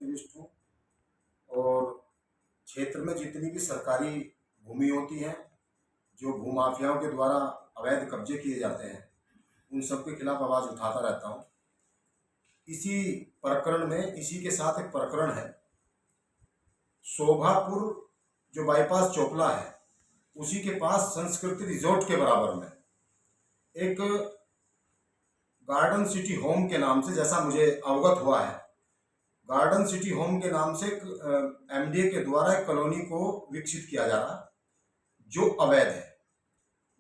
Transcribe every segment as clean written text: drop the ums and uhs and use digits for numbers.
Activist हूँ और क्षेत्र में जितनी भी सरकारी भूमि होती है, जो भूमाफियाओं के द्वारा अवैध कब्जे किए जाते हैं, उन सब के खिलाफ आवाज़ उठाता रहता हूँ। इसी प्रकरण में इसी के साथ एक प्रकरण है, शोभापुर जो बाईपास चोपला है, उसी के पास संस्कृति रिजॉर्ट के बराबर में एक गार्डन सिटी होम के नाम से, जैसा मुझे अवगत हुआ है, गार्डन सिटी होम के नाम से एमडीए के द्वारा एक कॉलोनी को विकसित किया जा रहा है, जो अवैध है।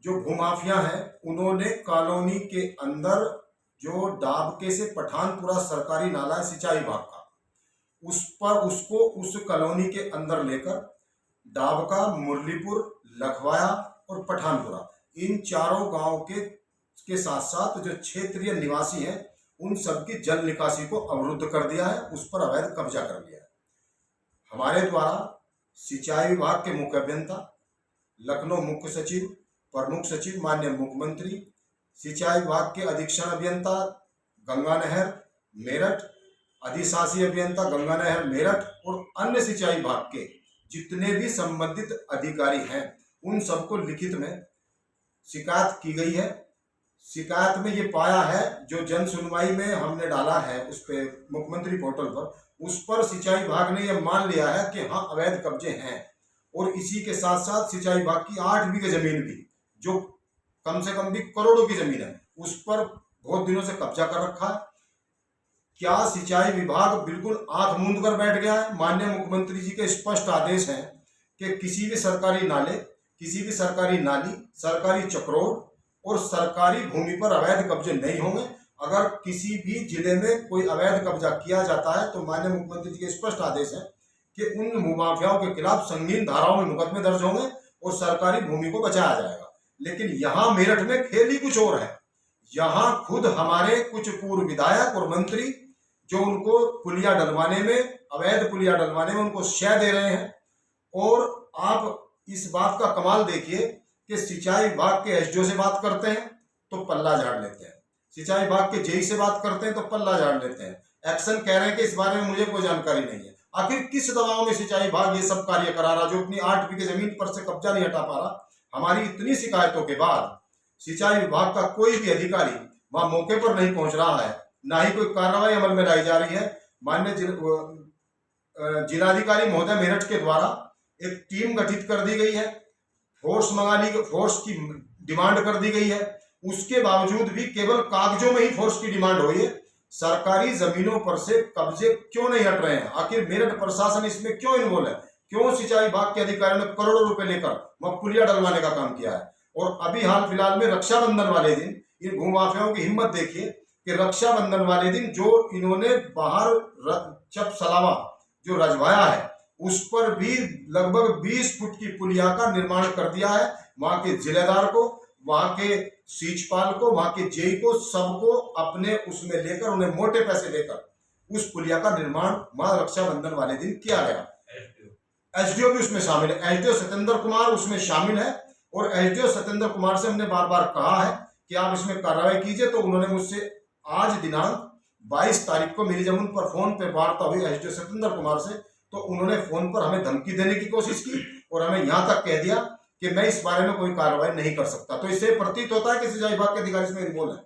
जो भूमाफिया हैं, उन्होंने कॉलोनी के अंदर जो डाबके से पठानपुरा सरकारी नाला है सिंचाई विभाग का, उस पर उसको उस कॉलोनी के अंदर लेकर डाबका, मुरलीपुर, लखवाया और पठानपुरा, इन चारों गांव के साथ साथ जो क्षेत्रीय निवासी हैं, उन सबकी जल निकासी को अवरुद्ध कर दिया है, उस पर अवैध कब्जा कर लिया है। हमारे द्वारा सिंचाई विभाग के मुख्य अभियंता, लखनऊ मुख्य सचिव, प्रमुख सचिव माननीय मुख्यमंत्री, सिंचाई विभाग के अधीक्षण अभियंता गंगा नहर मेरठ, अधिशासी अभियंता गंगा नहर मेरठ और अन्य सिंचाई विभाग के जितने भी संबंधित अधिकारी हैं, उन सबको लिखित में शिकायत की गई है। शिकायत में ये पाया है, जो जन सुनवाई में हमने डाला है उस पर मुख्यमंत्री पोर्टल पर, उस पर सिंचाई विभाग ने यह मान लिया है कि हाँ अवैध कब्जे हैं। और इसी के साथ साथ सिंचाई विभाग की 8 बीघे जमीन भी, जो कम से कम भी करोड़ों की जमीन है, उस पर बहुत दिनों से कब्जा कर रखा है। क्या सिंचाई विभाग बिल्कुल आंख मूंद कर बैठ गया है? माननीय मुख्यमंत्री जी के स्पष्ट आदेश हैं कि किसी भी सरकारी नाले, किसी भी सरकारी नाली, सरकारी चक्रोर और सरकारी भूमि पर अवैध कब्जे नहीं होंगे। अगर किसी भी जिले में कोई अवैध कब्जा किया जाता है तो माननीय मुख्यमंत्री जी के स्पष्ट आदेश है कि उन भूमाफियाओं के खिलाफ संगीन धाराओं में मुकदमे दर्ज होंगे और सरकारी भूमि को बचाया जाएगा। लेकिन यहाँ मेरठ में खेल ही कुछ और है। यहाँ खुद हमारे कुछ पूर्व विधायक और मंत्री जो उनको पुलिया डलवाने में, अवैध पुलिया डलवाने में उनको शय दे रहे हैं। और आप इस बात का कमाल देखिए कि सिंचाई विभाग के एसडीओ से बात करते हैं तो पल्ला झाड़ लेते हैं, सिंचाई विभाग के जेई से बात करते हैं तो पल्ला झाड़ लेते हैं। एक्शन कह रहे हैं कि इस बारे में मुझे कोई जानकारी नहीं है। आखिर किस दबाव में सिंचाई विभाग ये सब कार्य करा रहा, जो अपनी 8 बीघे जमीन पर से कब्जा नहीं हटा पा रहा? हमारी इतनी शिकायतों के बाद सिंचाई विभाग का कोई भी अधिकारी वहां मौके पर नहीं पहुंच रहा है, ना ही कोई कार्रवाई अमल में लाई जा रही है। माननीय जिलाधिकारी महोदय मेरठ के द्वारा एक टीम गठित कर दी गई है, फोर्स की डिमांड कर दी गई है। उसके बावजूद भी केवल कागजों में ही फोर्स की डिमांड हुई है। सरकारी जमीनों पर से कब्जे क्यों नहीं हट रहे हैं? आखिर मेरठ प्रशासन इसमें क्यों इन्वॉल्व है? क्यों सिंचाई विभाग के अधिकारियों ने करोड़ों रुपए लेकर वह पुलिया डलवाने का काम किया है? और अभी हाल फिलहाल में रक्षाबंधन वाले दिन इन भूमाफियाओं की हिम्मत देखिए कि रक्षाबंधन वाले दिन जो इन्होंने बाहर चप सलावा जो रजवाया है, उस पर भी लगभग 20 फुट की पुलिया का निर्माण कर दिया है। वहां के जिलेदार को, वहां के सीचपाल को, वहां के जेई को, सबको अपने उसमें लेकर, उन्हें मोटे पैसे लेकर उस पुलिया का निर्माण वहां रक्षाबंधन वाले दिन किया गया। एसडीओ भी उसमें शामिल है, एसडीओ सत्येंद्र कुमार उसमें शामिल है। और एसडीओ सत्येंद्र कुमार से हमने बार बार कहा है कि आप इसमें कार्रवाई कीजिए, तो उन्होंने मुझसे आज दिनांक 22 तारीख को मेरी जब उन पर फोन पे वार्ता हुई एसडीओ सत्येंद्र कुमार से, तो उन्होंने फोन पर हमें धमकी देने की कोशिश की और हमें यहां तक कह दिया कि मैं इस बारे में कोई कार्रवाई नहीं कर सकता। तो इससे प्रतीत होता है कि सिंचाई विभाग के अधिकारी इसमें इन्वॉल्व है।